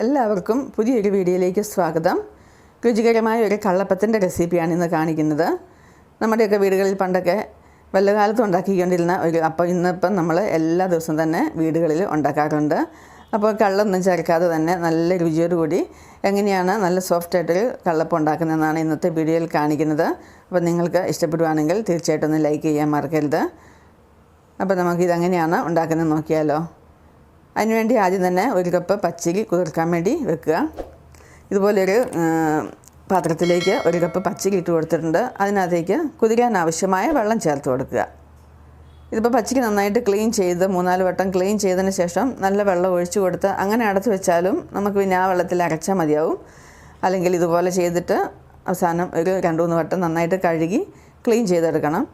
എല്ലാവർക്കും പുതിയൊരു വീഡിയോയിലേക്ക് സ്വാഗതം. രുചികരമായ ഒരു കള്ളപ്പത്തിൻ്റെ റെസിപ്പിയാണ് ഇന്ന് കാണിക്കുന്നത്. നമ്മുടെയൊക്കെ വീടുകളിൽ പണ്ടൊക്കെ വല്ലകാലത്ത് ഉണ്ടാക്കിക്കൊണ്ടിരുന്ന ഒരു അപ്പം ഇന്നിപ്പം നമ്മൾ എല്ലാ ദിവസവും തന്നെ വീടുകളിൽ ഉണ്ടാക്കാറുണ്ട്. അപ്പോൾ കള്ളൊന്നും ചേർക്കാതെ തന്നെ നല്ല രുചിയോടുകൂടി എങ്ങനെയാണ് നല്ല സോഫ്റ്റായിട്ടൊരു കള്ളപ്പം ഉണ്ടാക്കുന്നതെന്നാണ് ഇന്നത്തെ വീഡിയോയിൽ കാണിക്കുന്നത്. അപ്പോൾ നിങ്ങൾക്ക് ഇഷ്ടപ്പെടുവാണെങ്കിൽ തീർച്ചയായിട്ടും ഒന്ന് ലൈക്ക് ചെയ്യാൻ മറക്കരുത്. അപ്പോൾ നമുക്കിതെങ്ങനെയാണ് ഉണ്ടാക്കുന്നത് നോക്കിയാലോ. അതിനുവേണ്ടി ആദ്യം തന്നെ ഒരു കപ്പ് പച്ചരി കുതിർക്കാൻ വേണ്ടി വെക്കുക. ഇതുപോലൊരു പാത്രത്തിലേക്ക് ഒരു കപ്പ് പച്ചരി ഇട്ട് കൊടുത്തിട്ടുണ്ട്. അതിനകത്തേക്ക് കുതിരാൻ ആവശ്യമായ വെള്ളം ചേർത്ത് കൊടുക്കുക. ഇതിപ്പോൾ പച്ചരി നന്നായിട്ട് ക്ലീൻ ചെയ്ത് 3-4 വട്ടം ക്ലീൻ ചെയ്തതിന് ശേഷം നല്ല വെള്ളം ഒഴിച്ചു കൊടുത്ത് അങ്ങനെ അടച്ചു വെച്ചാലും നമുക്ക് പിന്നെ ആ വെള്ളത്തിൽ അരച്ചാൽ മതിയാവും. അല്ലെങ്കിൽ ഇതുപോലെ ചെയ്തിട്ട് അവസാനം ഒരു 2-3 വട്ടം നന്നായിട്ട് കഴുകി ക്ലീൻ ചെയ്തെടുക്കണം.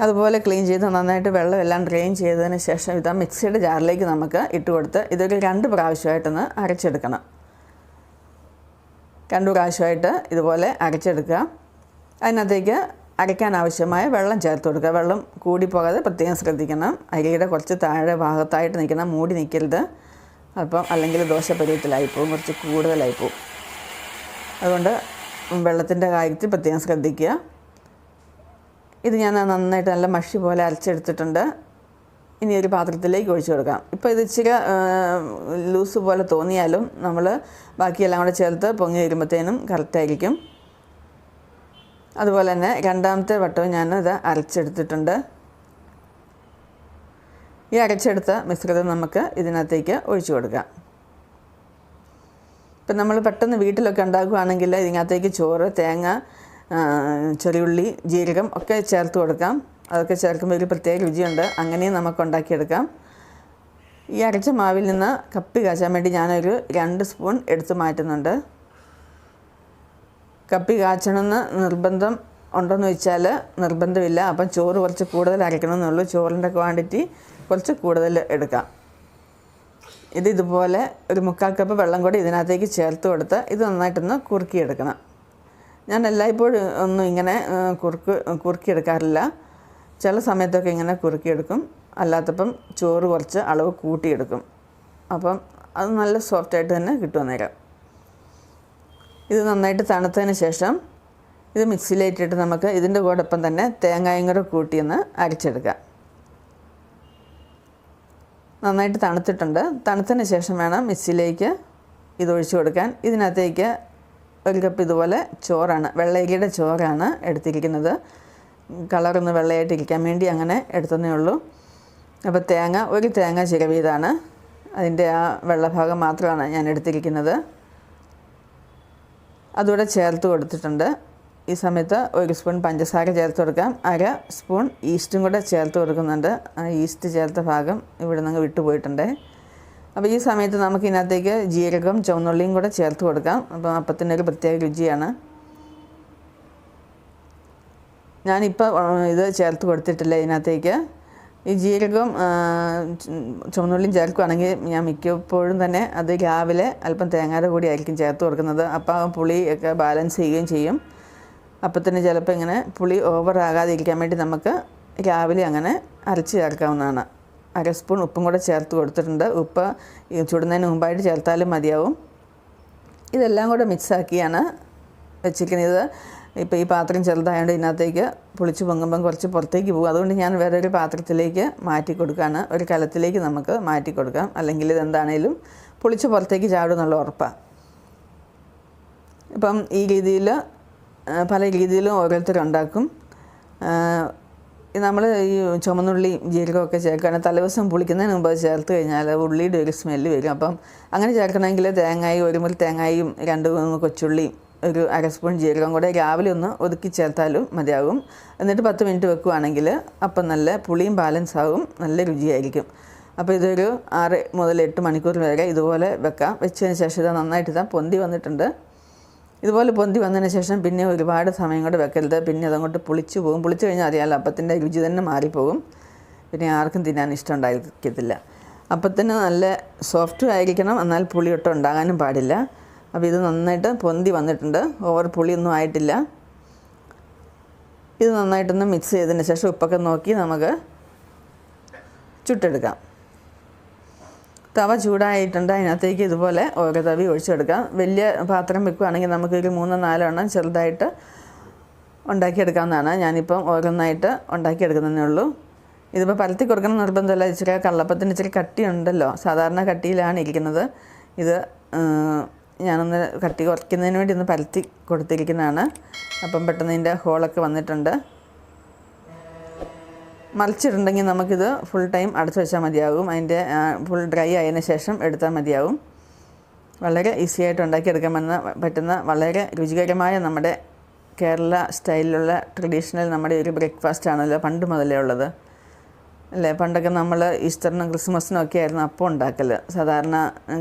അതുപോലെ ക്ലീൻ ചെയ്ത് നന്നായിട്ട് വെള്ളമെല്ലാം ഡ്രെയിൻ ചെയ്തതിന് ശേഷം ഇതാ മിക്സിയുടെ ജാറിലേക്ക് നമുക്ക് ഇട്ട് കൊടുത്ത് ഇതൊരു 2 പ്രാവശ്യമായിട്ടൊന്ന് അരച്ചെടുക്കണം. 2 പ്രാവശ്യമായിട്ട് ഇതുപോലെ അരച്ചെടുക്കുക. അതിനകത്തേക്ക് അരയ്ക്കാൻ ആവശ്യമായ വെള്ളം ചേർത്ത് കൊടുക്കുക. വെള്ളം കൂടിപ്പോകാതെ പ്രത്യേകം ശ്രദ്ധിക്കണം. അരിയുടെ കുറച്ച് താഴെ ഭാഗത്തായിട്ട് നിൽക്കണം, മൂടി നിൽക്കരുത്. അപ്പം അല്ലെങ്കിൽ ദോശ പരുവത്തിലായിപ്പോവും, കുറച്ച് കൂടുതലായിപ്പോവും. അതുകൊണ്ട് വെള്ളത്തിൻ്റെ കാര്യത്തിൽ പ്രത്യേകം ശ്രദ്ധിക്കുക. ഇത് ഞാൻ നന്നായിട്ട് നല്ല മഷി പോലെ അരച്ചെടുത്തിട്ടുണ്ട്. ഇനി ഒരു പാത്രത്തിലേക്ക് ഒഴിച്ചു കൊടുക്കാം. ഇപ്പോൾ ഇത് ഇച്ചിരി ലൂസ് പോലെ തോന്നിയാലും നമ്മൾ ബാക്കിയെല്ലാം കൂടെ ചേർത്ത് പൊങ്ങി വരുമ്പോഴത്തേനും കറക്റ്റായിരിക്കും. അതുപോലെ തന്നെ രണ്ടാമത്തെ വട്ടവും ഞാനത് അരച്ചെടുത്തിട്ടുണ്ട്. ഈ അരച്ചെടുത്ത മിശ്രിതം നമുക്ക് ഇതിനകത്തേക്ക് ഒഴിച്ചു കൊടുക്കാം. ഇപ്പം നമ്മൾ പെട്ടെന്ന് വീട്ടിലൊക്കെ ഉണ്ടാക്കുകയാണെങ്കിൽ ഇതിനകത്തേക്ക് ചോറ്, തേങ്ങ, ചെറിയുള്ളി, ജീരകം ഒക്കെ ചേർത്ത് കൊടുക്കാം. അതൊക്കെ ചേർക്കുമ്പോൾ ഒരു പ്രത്യേക രുചിയുണ്ട്. അങ്ങനെയും നമുക്ക് ഉണ്ടാക്കിയെടുക്കാം. ഈ അരച്ച മാവിൽ നിന്ന് കപ്പി കാച്ചാൻ വേണ്ടി ഞാനൊരു 2 സ്പൂൺ എടുത്ത് മാറ്റുന്നുണ്ട്. കപ്പി കാച്ചണമെന്ന് നിർബന്ധം ഉണ്ടോയെന്ന് വെച്ചാൽ നിർബന്ധമില്ല. അപ്പം ചോറ് കുറച്ച് കൂടുതൽ അരയ്ക്കണമെന്നുള്ളൂ. ചോറിൻ്റെ ക്വാണ്ടിറ്റി കുറച്ച് കൂടുതൽ എടുക്കാം. ഇതുപോലെ ഒരു 3/4 കപ്പ് വെള്ളം കൂടി ഇതിനകത്തേക്ക് ചേർത്ത് കൊടുത്ത് ഇത് നന്നായിട്ടൊന്ന് കുറുക്കിയെടുക്കണം. ഞാൻ എല്ലായ്പ്പോഴും ഒന്നും ഇങ്ങനെ കുറുക്കിയെടുക്കാറില്ല. ചില സമയത്തൊക്കെ ഇങ്ങനെ കുറുക്കിയെടുക്കും. അല്ലാത്തപ്പം ചോറ് കുറച്ച് അളവ് കൂട്ടിയെടുക്കും. അപ്പം അത് നല്ല സോഫ്റ്റായിട്ട് തന്നെ കിട്ടും നേരം. ഇത് നന്നായിട്ട് തണുത്തതിന് ശേഷം ഇത് മിക്സിയിലേറ്റിട്ട് നമുക്ക് ഇതിൻ്റെ കൂടൊപ്പം തന്നെ തേങ്ങയും കൂടെ കൂട്ടിയൊന്ന് അരച്ചെടുക്കാം. നന്നായിട്ട് തണുത്തിട്ടുണ്ട്. തണുത്തതിന് ശേഷം വേണം മിക്സിയിലേക്ക് ഇതൊഴിച്ചു കൊടുക്കാൻ. ഇതിനകത്തേക്ക് 1 കപ്പ് ഇതുപോലെ ചോറാണ്, വെള്ളയരിയുടെ ചോറാണ് എടുത്തിരിക്കുന്നത്. കളറൊന്ന് വെള്ളയായിട്ടിരിക്കാൻ വേണ്ടി അങ്ങനെ എടുത്തതേ ഉള്ളൂ. അപ്പോൾ ഒരു തേങ്ങ ചിരവിയതാണ്. അതിൻ്റെ ആ വെള്ളഭാഗം മാത്രമാണ് ഞാൻ എടുത്തിരിക്കുന്നത്. അതുകൂടെ ചേർത്ത് കൊടുത്തിട്ടുണ്ട്. ഈ സമയത്ത് 1 സ്പൂൺ പഞ്ചസാര ചേർത്ത് കൊടുക്കാം. 1/2 സ്പൂൺ ഈസ്റ്റും കൂടെ ചേർത്ത് കൊടുക്കുന്നുണ്ട്. ആ ഈസ്റ്റ് ചേർത്ത ഭാഗം ഇവിടെ നിന്ന് വിട്ടുപോയിട്ടുണ്ട്. അപ്പോൾ ഈ സമയത്ത് നമുക്ക് ഇതിനകത്തേക്ക് ജീരകം, ചുവന്നുള്ളിയും കൂടെ ചേർത്ത് കൊടുക്കാം. അപ്പോൾ അപ്പത്തിനൊരു പ്രത്യേക രുചിയാണ്. ഞാനിപ്പോൾ ഇത് ചേർത്ത് കൊടുത്തിട്ടില്ല ഇതിനകത്തേക്ക്. ഈ ജീരകം, ചുവന്നുള്ളിയും ചേർക്കുകയാണെങ്കിൽ ഞാൻ മിക്കപ്പോഴും തന്നെ അത് രാവിലെ അല്പം തേങ്ങയുടെ കൂടി ആയിരിക്കും ചേർത്ത് കൊടുക്കുന്നത്. അപ്പോൾ പുളി ഒക്കെ ബാലൻസ് ചെയ്യുകയും ചെയ്യും. അപ്പത്തിന് ചിലപ്പോൾ ഇങ്ങനെ പുളി ഓവറാകാതിരിക്കാൻ വേണ്ടി നമുക്ക് രാവിലെ അങ്ങനെ അരച്ച് ചേർക്കാവുന്നതാണ്. 1/2 സ്പൂൺ ഉപ്പും കൂടെ ചേർത്ത് കൊടുത്തിട്ടുണ്ട്. ഉപ്പ് ചുടുന്നതിന് മുമ്പായിട്ട് ചേർത്താലും മതിയാവും. ഇതെല്ലാം കൂടെ മിക്സാക്കിയാണ് വെച്ചിരിക്കുന്നത്. ഇപ്പോൾ ഈ പാത്രം ചെറുതായതുകൊണ്ട് ഇതിനകത്തേക്ക് പുളിച്ച് പൊങ്ങുമ്പം കുറച്ച് പുറത്തേക്ക് പോകും. അതുകൊണ്ട് ഞാൻ വേറൊരു പാത്രത്തിലേക്ക് മാറ്റി കൊടുക്കുകയാണ്. ഒരു കലത്തിലേക്ക് നമുക്ക് മാറ്റി കൊടുക്കാം. അല്ലെങ്കിൽ ഇതെന്താണേലും പുളിച്ച് പുറത്തേക്ക് ചാടും എന്നുള്ള ഉറപ്പാണ്. ഇപ്പം ഈ രീതിയിൽ പല രീതിയിലും ഓരോരുത്തരും ഉണ്ടാക്കും. നമ്മൾ ഈ ചുമന്നുള്ളി, ജീരകമൊക്കെ ചേർക്കുകയാണെങ്കിൽ തലേദിവസം പുളിക്കുന്നതിന് മുമ്പ് ചേർത്ത് കഴിഞ്ഞാൽ ഉള്ളിയുടെ ഒരു സ്മെല്ല് വരും. അപ്പം അങ്ങനെ ചേർക്കണമെങ്കിൽ തേങ്ങയും 1 മുറി തേങ്ങയും 2-3 കൊച്ചുള്ളിയും 1/2 സ്പൂൺ ജീരകം കൂടെ രാവിലെ ഒന്ന് ഒതുക്കി ചേർത്താലും മതിയാകും. എന്നിട്ട് 10 മിനിറ്റ് വെക്കുകയാണെങ്കിൽ അപ്പം നല്ല പുളിയും ബാലൻസ് ആകും, നല്ല രുചിയായിരിക്കും. അപ്പോൾ ഇതൊരു 6 മുതൽ 8 മണിക്കൂർ വരെ ഇതുപോലെ വെക്കാം. വെച്ചതിന് ശേഷം ഇത് നന്നായിട്ട് പൊന്തി വന്നിട്ടുണ്ട്. ഇതുപോലെ പൊന്തി വന്നതിന് ശേഷം പിന്നെ ഒരുപാട് സമയം കൊണ്ട് വെക്കരുത്. പിന്നെ അതങ്ങോട്ട് പുളിച്ചു പോകും. പുളിച്ചു കഴിഞ്ഞാൽ അറിയാമല്ലോ, അപ്പത്തിൻ്റെ രുചി തന്നെ മാറിപ്പോകും. പിന്നെ ആർക്കും തിന്നാൻ ഇഷ്ടം ഉണ്ടായിരിക്കത്തില്ല. അപ്പത്തിന് നല്ല സോഫ്റ്റും ആയിരിക്കണം, എന്നാൽ പുളിയൊട്ടും ഉണ്ടാകാനും പാടില്ല. അപ്പോൾ ഇത് നന്നായിട്ട് പൊന്തി വന്നിട്ടുണ്ട്. ഓവർ പുളിയൊന്നും ആയിട്ടില്ല. ഇത് നന്നായിട്ടൊന്ന് മിക്സ് ചെയ്തതിന് ശേഷം ഉപ്പൊക്കെ നോക്കി നമുക്ക് ചുട്ടെടുക്കാം. തവ ചൂടായിട്ടുണ്ട്. അതിനകത്തേക്ക് ഇതുപോലെ ഓരോ തവി ഒഴിച്ചെടുക്കാം. വലിയ പാത്രം വെക്കുകയാണെങ്കിൽ നമുക്കൊരു 3-4 എണ്ണം ചെറുതായിട്ട് ഉണ്ടാക്കിയെടുക്കാവുന്നതാണ്. ഞാനിപ്പം ഓരോന്നായിട്ട് ഉണ്ടാക്കിയെടുക്കുന്നതേ ഉള്ളൂ. ഇതിപ്പോൾ പരത്തി കൊടുക്കണം നിർബന്ധമല്ല. ഇച്ചിരി കള്ളപ്പത്തിന് ഇച്ചിരി കട്ടിയുണ്ടല്ലോ, സാധാരണ കട്ടിയിലാണ് ഇരിക്കുന്നത്. ഇത് ഞാനൊന്ന് കട്ടി കുറയ്ക്കുന്നതിന് വേണ്ടി ഒന്ന് പരത്തി കൊടുത്തിരിക്കുന്നതാണ്. അപ്പം പെട്ടെന്ന് ഇതിൻ്റെ ഹോളൊക്കെ വന്നിട്ടുണ്ട്. മറിച്ചിട്ടുണ്ടെങ്കിൽ നമുക്കിത് ഫുൾ ടൈം അടച്ചു വെച്ചാൽ മതിയാകും. അതിൻ്റെ ഫുൾ ഡ്രൈ ആയതിനു ശേഷം എടുത്താൽ മതിയാകും. വളരെ ഈസി ആയിട്ട് ഉണ്ടാക്കിയെടുക്കാൻ പറ്റുന്ന വളരെ രുചികരമായ നമ്മുടെ കേരള സ്റ്റൈലിലുള്ള ട്രഡീഷണൽ നമ്മുടെ ഒരു ബ്രേക്ക്ഫാസ്റ്റ് ആണല്ലോ പണ്ട് മുതലേ ഉള്ളത് അല്ലേ. പണ്ടൊക്കെ നമ്മൾ ഈസ്റ്ററിനും ക്രിസ്മസിനും ഒക്കെ ആയിരുന്നു അപ്പം ഉണ്ടാക്കൽ. സാധാരണ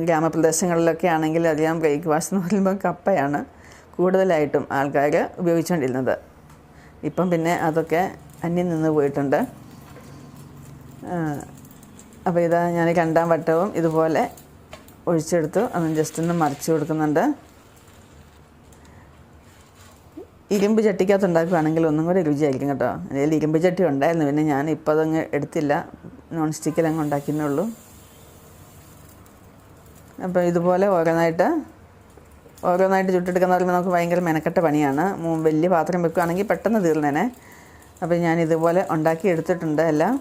ഗ്രാമപ്രദേശങ്ങളിലൊക്കെ ആണെങ്കിൽ അധികം ബ്രേക്ക്ഫാസ്റ്റ് എന്ന് പറയുമ്പോൾ കപ്പയാണ് കൂടുതലായിട്ടും ആൾക്കാർ ഉപയോഗിച്ചുകൊണ്ടിരുന്നത്. ഇപ്പം പിന്നെ അതൊക്കെ അന്യം നിന്ന് പോയിട്ടുണ്ട്. അപ്പോൾ ഇതാ ഞാൻ 2ാം വട്ടവും ഇതുപോലെ ഒഴിച്ചെടുത്തു. അതൊന്ന് ജസ്റ്റ് ഒന്ന് മറിച്ച് കൊടുക്കുന്നുണ്ട്. ഇരുമ്പ് ചട്ടിക്കകത്ത് ഉണ്ടാക്കുകയാണെങ്കിൽ ഒന്നും കൂടെ രുചിയായിരിക്കും കേട്ടോ. അതിൽ ഇരുമ്പ് ചട്ടി ഉണ്ടായിരുന്നു, പിന്നെ ഞാൻ ഇപ്പോൾ അതങ്ങ് എടുത്തില്ല, നോൺ സ്റ്റിക്കിലങ്ങ് ഉണ്ടാക്കുന്നുള്ളൂ. അപ്പോൾ ഇതുപോലെ ഓരോന്നായിട്ട് ചുട്ടെടുക്കുന്ന പറയുമ്പോൾ നമുക്ക് ഭയങ്കര മെനക്കെട്ട പണിയാണ്. വലിയ പാത്രം വെക്കുകയാണെങ്കിൽ പെട്ടെന്ന് തീർന്നേനെ. അപ്പോൾ ഞാൻ ഇതുപോലെ ഉണ്ടാക്കി എടുത്തിട്ടുണ്ട് എല്ലാം.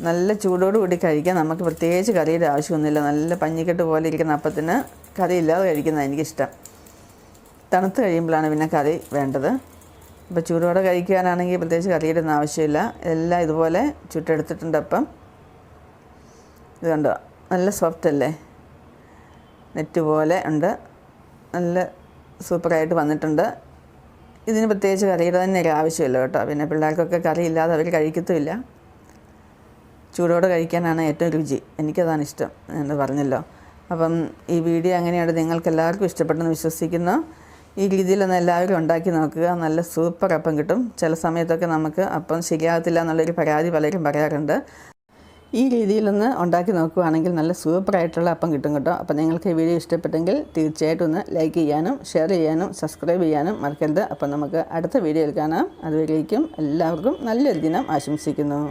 നല്ല ചൂടോടുകൂടി കഴിക്കാൻ. നമുക്ക് പ്രത്യേകിച്ച് കറിയുടെ ആവശ്യമൊന്നുമില്ല. നല്ല പഞ്ഞിക്കെട്ട് പോലെ ഇരിക്കുന്ന അപ്പത്തിന് കറിയില്ലാതെ കഴിക്കുന്നതാണ് എനിക്കിഷ്ടം. തണുത്ത് കഴിയുമ്പോഴാണ് പിന്നെ കറി വേണ്ടത്. അപ്പോൾ ചൂടോടെ കഴിക്കാനാണെങ്കിൽ പ്രത്യേകിച്ച് കറിയുടെ ഒന്നും ആവശ്യമില്ല. എല്ലാം ഇതുപോലെ ചുട്ടെടുത്തിട്ടുണ്ട്. അപ്പം ഇത് കണ്ടോ, നല്ല സോഫ്റ്റ് അല്ലേ, നെറ്റ് പോലെ ഉണ്ട്. നല്ല സൂപ്പറായിട്ട് വന്നിട്ടുണ്ട്. ഇതിന് പ്രത്യേകിച്ച് കറിയുടെ തന്നെ ഒരു ആവശ്യമില്ല കേട്ടോ. പിന്നെ പിള്ളേർക്കൊക്കെ കറിയില്ലാതെ അവർ കഴിക്കത്തുമില്ല. ചൂടോടെ കഴിക്കാനാണ് ഏറ്റവും രുചി. എനിക്കതാണ് ഇഷ്ടം എന്ന് പറഞ്ഞല്ലോ. അപ്പം ഈ വീഡിയോ അങ്ങനെയാണ് നിങ്ങൾക്ക് എല്ലാവർക്കും ഇഷ്ടപ്പെട്ടെന്ന് വിശ്വസിക്കുന്നു. ഈ രീതിയിലൊന്ന് എല്ലാവരും ഉണ്ടാക്കി നോക്കുക. നല്ല സൂപ്പർ അപ്പം കിട്ടും. ചില സമയത്തൊക്കെ നമുക്ക് അപ്പം ശരിയാകത്തില്ല എന്നുള്ളൊരു പരാതി പലരും പറയാറുണ്ട്. ഈ രീതിയിലൊന്ന് ഉണ്ടാക്കി നോക്കുകയാണെങ്കിൽ നല്ല സൂപ്പറായിട്ടുള്ള അപ്പം കിട്ടും കേട്ടോ. അപ്പോൾ നിങ്ങൾക്ക് ഈ വീഡിയോ ഇഷ്ടപ്പെട്ടെങ്കിൽ തീർച്ചയായിട്ടും ഒന്ന് ലൈക്ക് ചെയ്യാനും ഷെയർ ചെയ്യാനും സബ്സ്ക്രൈബ് ചെയ്യാനും മറക്കരുത്. അപ്പോൾ നമുക്ക് അടുത്ത വീഡിയോയിൽ കാണാം. അതുവരേക്കും എല്ലാവർക്കും നല്ലൊരു ദിനം ആശംസിക്കുന്നു.